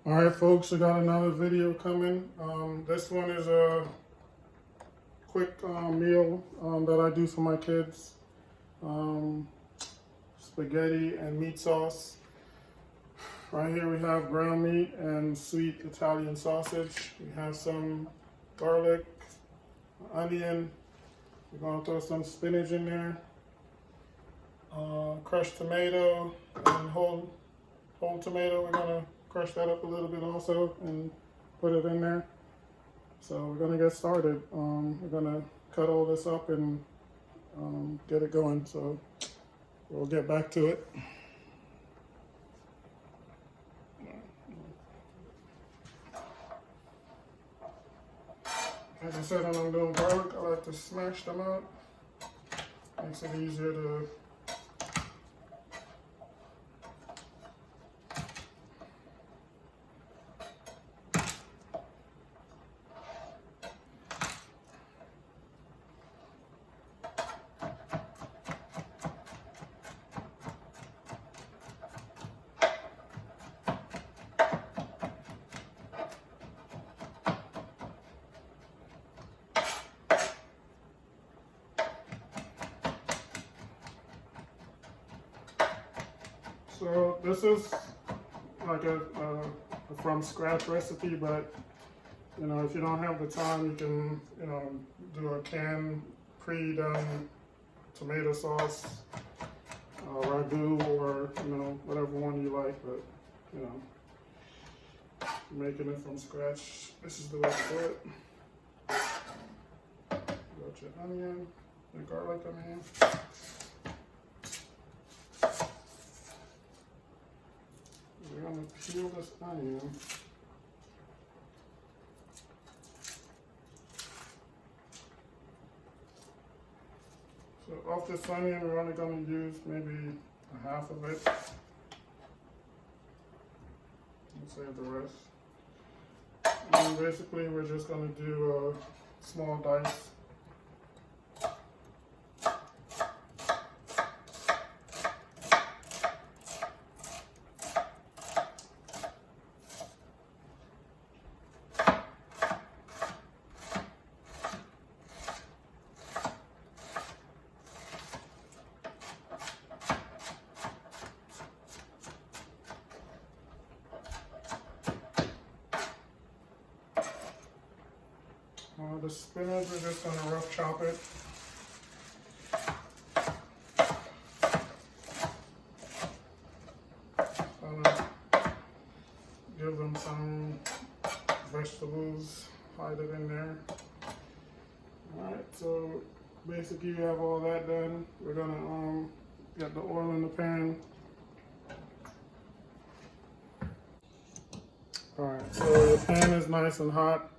All right, folks, we got another video coming. This one is a quick meal that I do for my kids. Spaghetti and meat sauce. Right here we have ground meat and sweet Italian sausage. We have some garlic, onion. We're gonna throw some spinach in there. Crushed tomato and whole tomato. We're gonna crush that up a little bit also and put it in there. So we're gonna get started. We're gonna cut all this up and get it going. So we'll get back to it. Like I said, when I'm doing garlic, I like to smash them up. Makes it easier to So this is like a from scratch recipe, but you know, if you don't have the time, you can, you know, do a canned pre-done tomato sauce, ragu, or you know, whatever one you like. But you know, making it from scratch, this is the way to do it. Got your onion, your garlic, We're gonna peel this onion. So off this onion, we're only gonna use maybe a half of it. And save the rest. And basically, we're just gonna do a small dice. The spinach, we're just going to rough chop it. Gonna give them some vegetables, hide it in there. Alright, so basically you have all that done. We're going to get the oil in the pan. Alright, so the pan is nice and hot.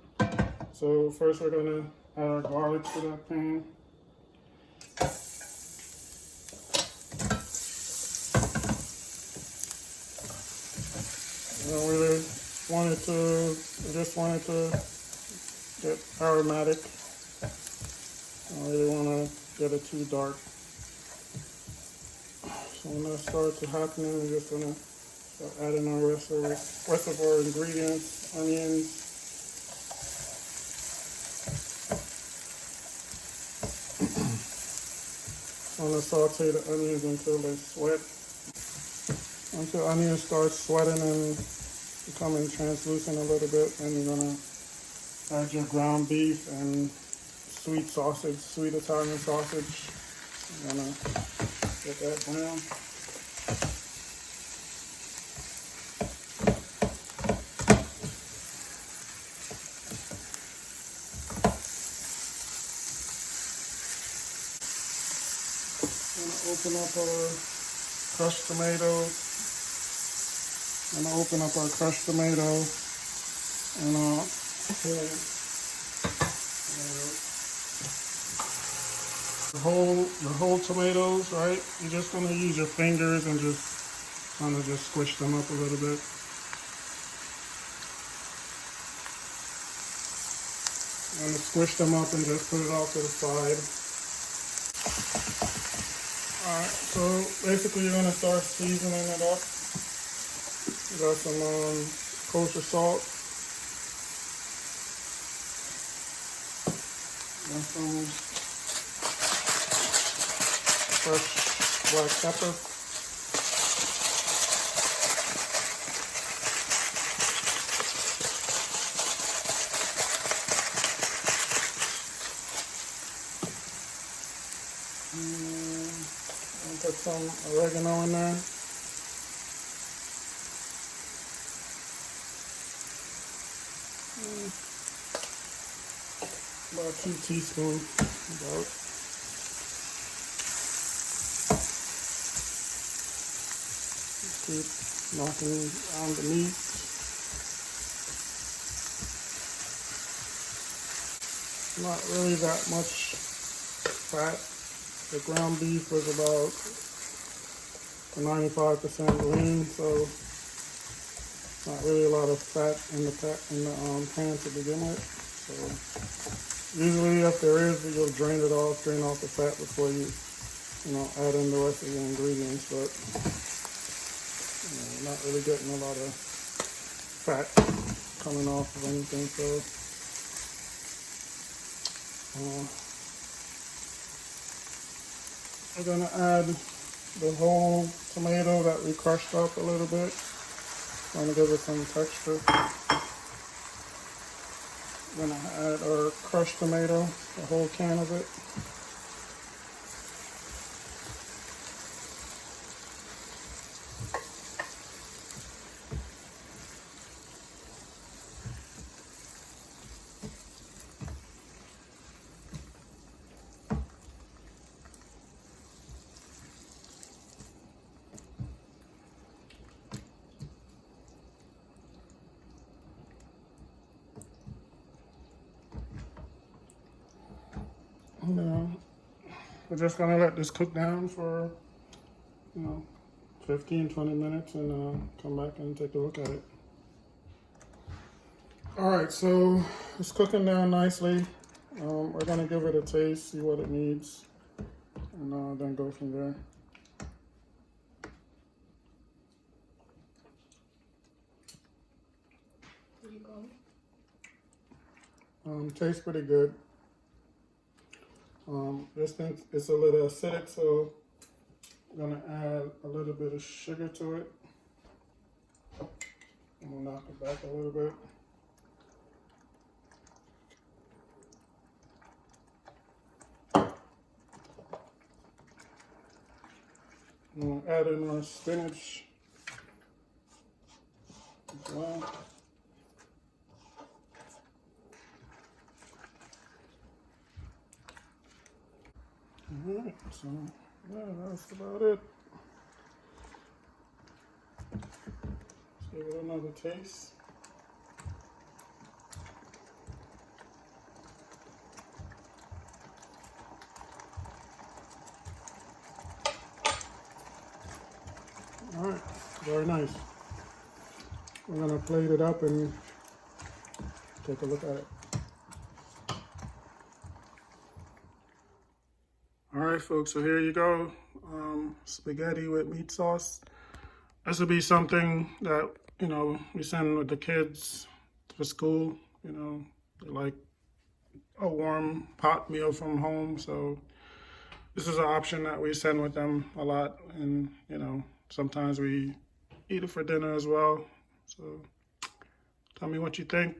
So first we're going to add our garlic to that pan. I just wanted to get aromatic. I don't really want to get it too dark. So when that starts to happen, we're just going to start adding our rest of our ingredients, onions. I'm going to saute the onions until they sweat. Until onions start sweating and becoming translucent a little bit, and you're going to add your ground beef and sweet sausage, sweet Italian sausage. You're going to get that brown. Open up our crushed tomato. I'm gonna open up our crushed tomato and the whole tomatoes, right? You're just gonna use your fingers and just kind of just squish them up a little bit. I'm gonna squish them up and just put it off to the side. Alright, so basically you're going to start seasoning it up. You got some kosher salt. And some fresh black pepper. And put some oregano in there. About 2 teaspoons. About. Keep knocking on the meat. Not really that much fat. The ground beef was about 95% lean, so not really a lot of fat in the pan to begin with. So usually, if there is, you'll drain off the fat before you add in the rest of the ingredients. But not really getting a lot of fat coming off of anything. So we're gonna add the whole tomato that we crushed up a little bit. Trying to give it some texture. We're gonna add our crushed tomato, the whole can of it. We're just gonna let this cook down for 15-20 minutes and come back and take a look at it. Alright, so it's cooking down nicely. We're gonna give it a taste, see what it needs, and then go from there. Tastes pretty good. This thing is a little acidic, so I'm gonna add a little bit of sugar to it. I'm gonna knock it back a little bit. I'm gonna add in our spinach as well. Alright, so yeah, that's about it. Let's give it another taste. Alright, very nice. We're gonna plate it up and take a look at it. Alright folks, so here you go. Spaghetti with meat sauce. This would be something that, we send with the kids for school. They like a warm pot meal from home. So this is an option that we send with them a lot. And, sometimes we eat it for dinner as well. So tell me what you think.